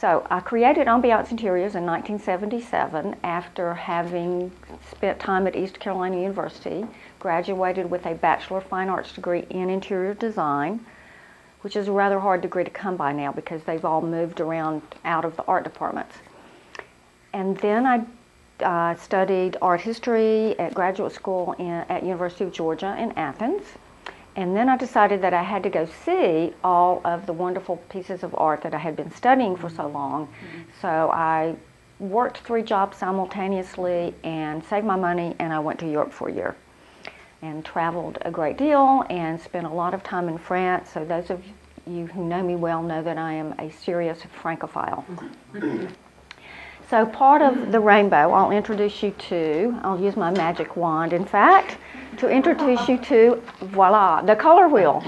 So I created Ambiance Interiors in 1977 after having spent time at East Carolina University, graduated with a Bachelor of Fine Arts degree in interior design, which is a rather hard degree to come by now because they've all moved around out of the art departments. And then I studied art history at graduate school at University of Georgia in Athens. And then I decided that I had to go see all of the wonderful pieces of art that I had been studying for so long. So I worked 3 jobs simultaneously and saved my money, and I went to Europe for a year and traveled a great deal and spent a lot of time in France. So those of you who know me well know that I am a serious Francophile. So part of the rainbow I'll introduce you to, I'll use my magic wand, in fact, to introduce you to, voila, the color wheel.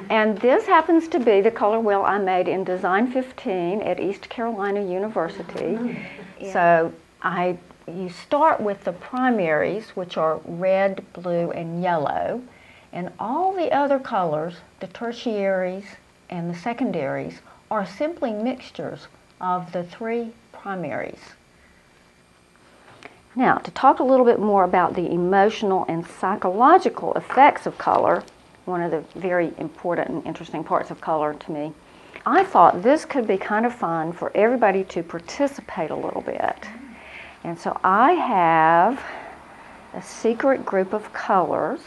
And this happens to be the color wheel I made in Design 15 at East Carolina University. So you start with the primaries, which are red, blue, and yellow, and all the other colors, the tertiaries and the secondaries, are simply mixtures of the 3 primaries. Now, to talk a little bit more about the emotional and psychological effects of color, one of the very important and interesting parts of color to me, I thought this could be kind of fun for everybody to participate a little bit. And so I have a secret group of colors,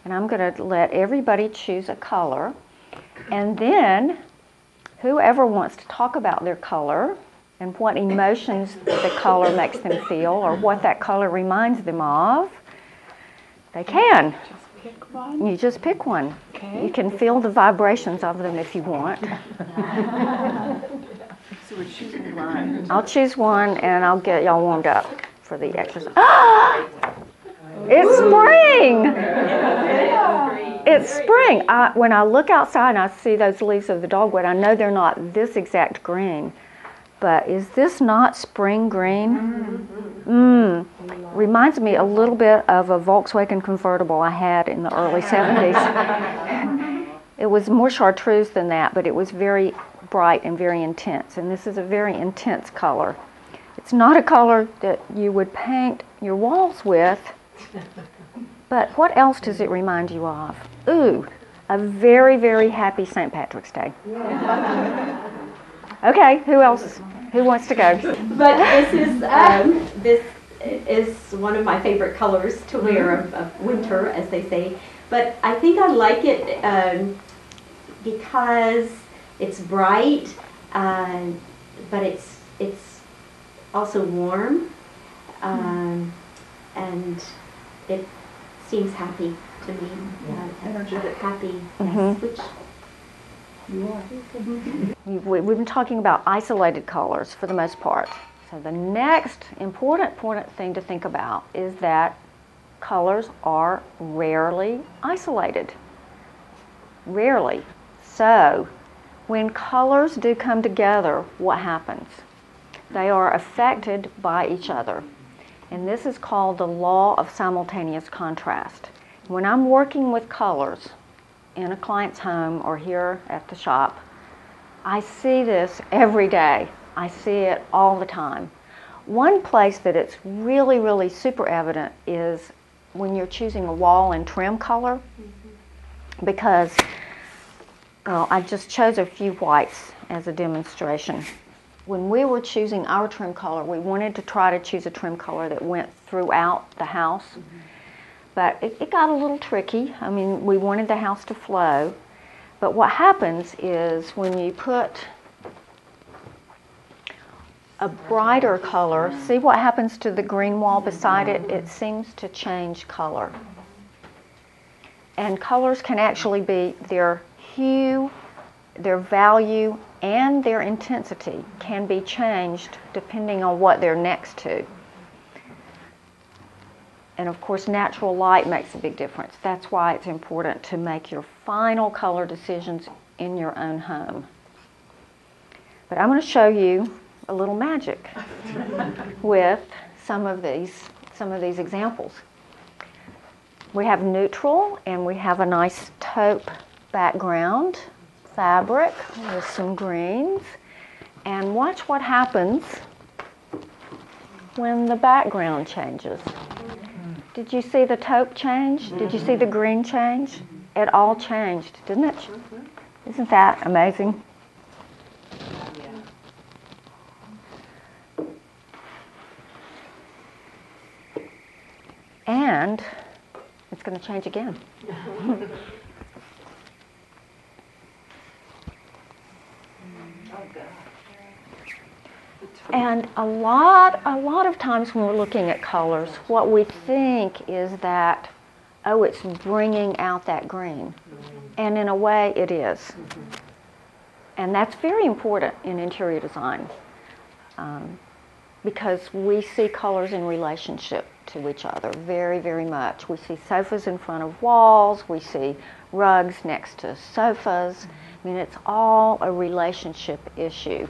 and I'm going to let everybody choose a color, and then whoever wants to talk about their color and what emotions the color makes them feel or what that color reminds them of, they can. Just pick one? You just pick one. Okay. You can feel the vibrations of them if you want. So we're choosing one. I'll choose one and I'll get y'all warmed up for the exercise. Ah! It's spring! It's spring. When I look outside and I see those leaves of the dogwood, I know they're not this exact green. But is this not spring green? Reminds me a little bit of a Volkswagen convertible I had in the early 70s. It was more chartreuse than that, but it was very bright and very intense. And this is a very intense color. It's not a color that you would paint your walls with, but what else does it remind you of? Ooh, a very, very happy St. Patrick's Day. Okay, who else? Who wants to go? But this is one of my favorite colors to wear of winter, as they say. But I think I like it because it's bright, but it's also warm, and it seems happy to me. Energetic, happy, yes, which. We've been talking about isolated colors for the most part. So the next important thing to think about is that colors are rarely isolated. Rarely. So when colors do come together, what happens? They are affected by each other. And this is called the law of simultaneous contrast. When I'm working with colors in a client's home or here at the shop, I see this every day. I see it all the time. One place that it's really, really super evident is when you're choosing a wall and trim color, because I just chose a few whites as a demonstration. When we were choosing our trim color, we wanted to try to choose a trim color that went throughout the house. But it got a little tricky. I mean, we wanted the house to flow. But what happens is when you put a brighter color, see what happens to the green wall beside it? It seems to change color. And colors can actually be their hue, their value, and their intensity can be changed depending on what they're next to. And of course, natural light makes a big difference. That's why it's important to make your final color decisions in your own home. But I'm going to show you a little magic with some of these examples. We have neutral, and we have a nice taupe background fabric with some greens. And watch what happens when the background changes. Did you see the taupe change? Did you see the green change? It all changed, didn't it? Isn't that amazing? And it's going to change again. And a lot of times when we're looking at colors, what we think is that, oh, it's bringing out that green. And in a way, it is. And that's very important in interior design because we see colors in relationship to each other very, very much. We see sofas in front of walls. We see rugs next to sofas. I mean, it's all a relationship issue.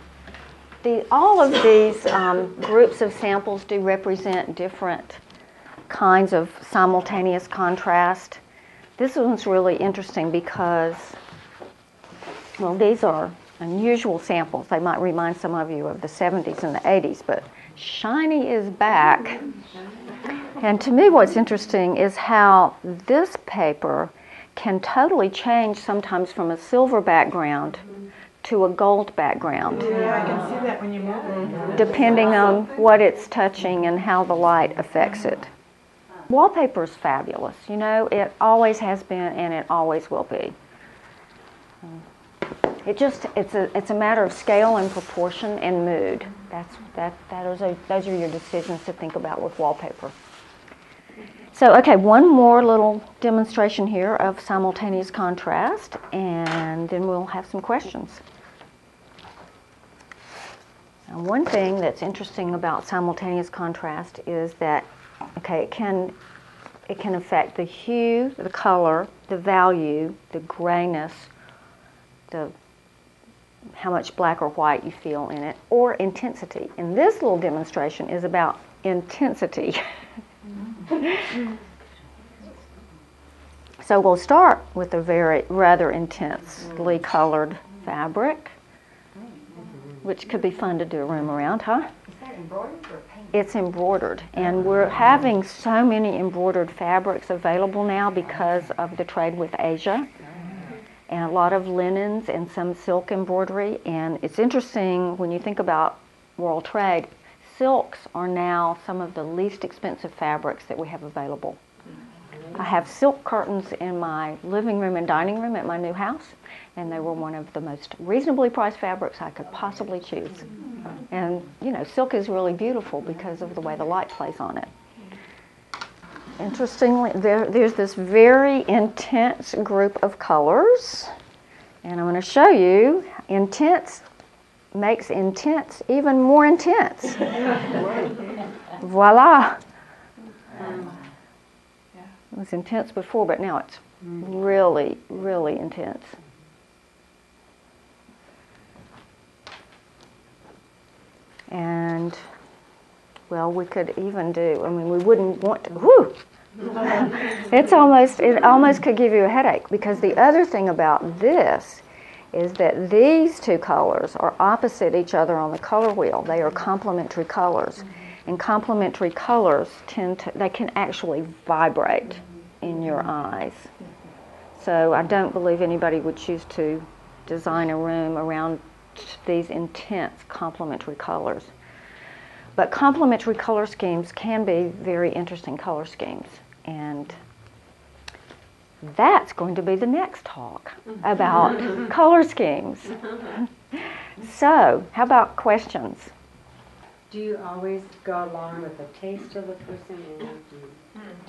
All of these groups of samples do represent different kinds of simultaneous contrast. This one's really interesting because, well, these are unusual samples. They might remind some of you of the 70s and the 80s, but shiny is back. And to me what's interesting is how this paper can totally change sometimes from a silver background to a gold background. Yeah, I can see that when you move it. Depending on what it's touching and how the light affects it. Wallpaper is fabulous. You know, it always has been and it always will be. It's a matter of scale and proportion and mood. Those are your decisions to think about with wallpaper. So, okay, one more little demonstration here of simultaneous contrast, and then we'll have some questions. Now, one thing that's interesting about simultaneous contrast is that, okay, it can affect the hue, the color, the value, the grayness, how much black or white you feel in it, or intensity. And this little demonstration is about intensity. So we'll start with a rather intensely colored fabric, which could be fun to do a room around, huh? Is that embroidered or painted? It's embroidered, and we're having so many embroidered fabrics available now because of the trade with Asia, and a lot of linens and some silk embroidery. And it's interesting when you think about world trade, silks are now some of the least expensive fabrics that we have available. I have silk curtains in my living room and dining room at my new house, and they were one of the most reasonably priced fabrics I could possibly choose. And, you know, silk is really beautiful because of the way the light plays on it. Interestingly, there's this very intense group of colors, and I'm going to show you intense makes intense even more intense. Voila! It was intense before, but now it's really, really intense. And, well, we could even do, I mean, we wouldn't want to, whoo! It almost could give you a headache, because the other thing about this is that these two colors are opposite each other on the color wheel. They are complementary colors. And complementary colors they can actually vibrate in your eyes. So I don't believe anybody would choose to design a room around these intense complementary colors. But complementary color schemes can be very interesting color schemes. And that's going to be the next talk about color schemes. So, how about questions? Do you always go along with the taste of the person, and if you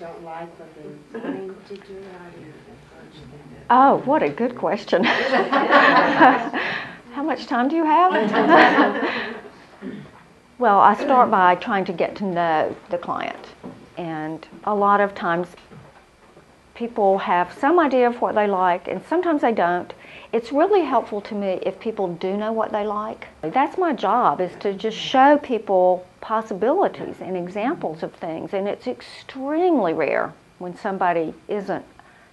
don't like what they're wanting to do, how do you approach that? Oh, what a good question. How much time do you have? Well, I start by trying to get to know the client. And a lot of times people have some idea of what they like, and sometimes they don't. It's really helpful to me if people do know what they like. That's my job, is to just show people possibilities and examples of things. And it's extremely rare when somebody isn't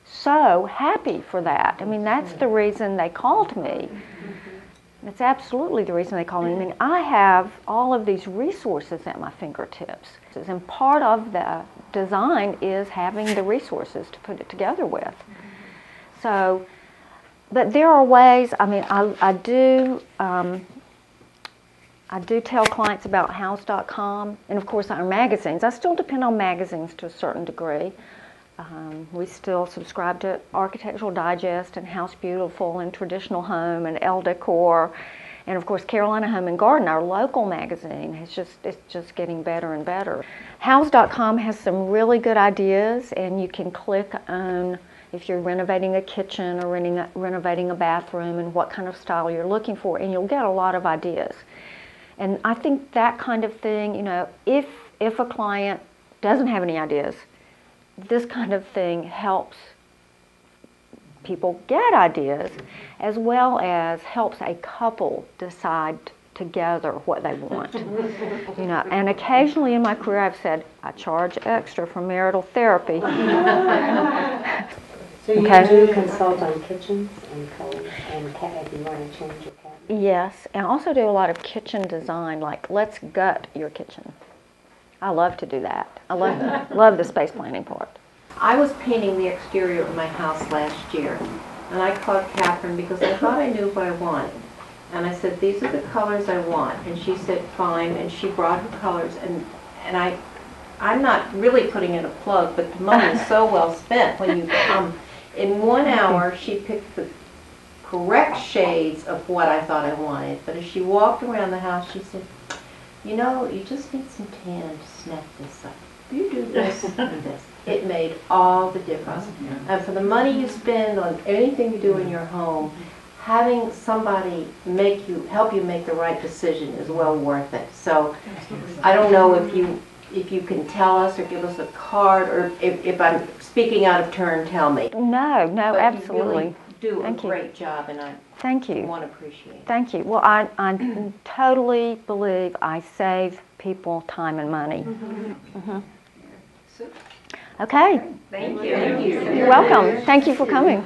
so happy for that. I mean, that's the reason they called me. That's absolutely the reason they call me. I mean, I have all of these resources at my fingertips. And part of the design is having the resources to put it together with. So, but there are ways, I mean, I do tell clients about house.com, and of course our magazines. I still depend on magazines to a certain degree. We still subscribe to Architectural Digest and House Beautiful and Traditional Home and Elle Decor, and of course Carolina Home and Garden, our local magazine. It's just getting better and better. House.com has some really good ideas, and you can click on if you're renovating a kitchen or renovating a bathroom and what kind of style you're looking for, and you'll get a lot of ideas. And I think that kind of thing, you know, if a client doesn't have any ideas, this kind of thing helps people get ideas, as well as helps a couple decide together what they want. You know, and occasionally in my career I've said, I charge extra for marital therapy. So you do consult on kitchens and colors and if you want to change your cabinet? Yes, and I also do a lot of kitchen design, like let's gut your kitchen. I love to do that. I love the space planning part. I was painting the exterior of my house last year, and I called Kathryn because I thought I knew what I wanted. And I said, these are the colors I want. And she said, fine, and she brought her colors, and I'm not really putting in a plug, but the money is so well spent when you come. In 1 hour, she picked the correct shades of what I thought I wanted. But as she walked around the house, she said, you know, you just need some tan to snap this up. You do this and this. It made all the difference. And for the money you spend on anything you do in your home, having somebody help you make the right decision is well worth it. So I don't know if you can tell us or give us a card, or if I'm speaking out of turn, tell me. No, But absolutely. You really do Thank a you. great job, and I Thank you. want to appreciate it. Thank you. Well, I totally believe I save people time and money. Mm-hmm. Okay. Thank you. You're welcome. Thank you for coming.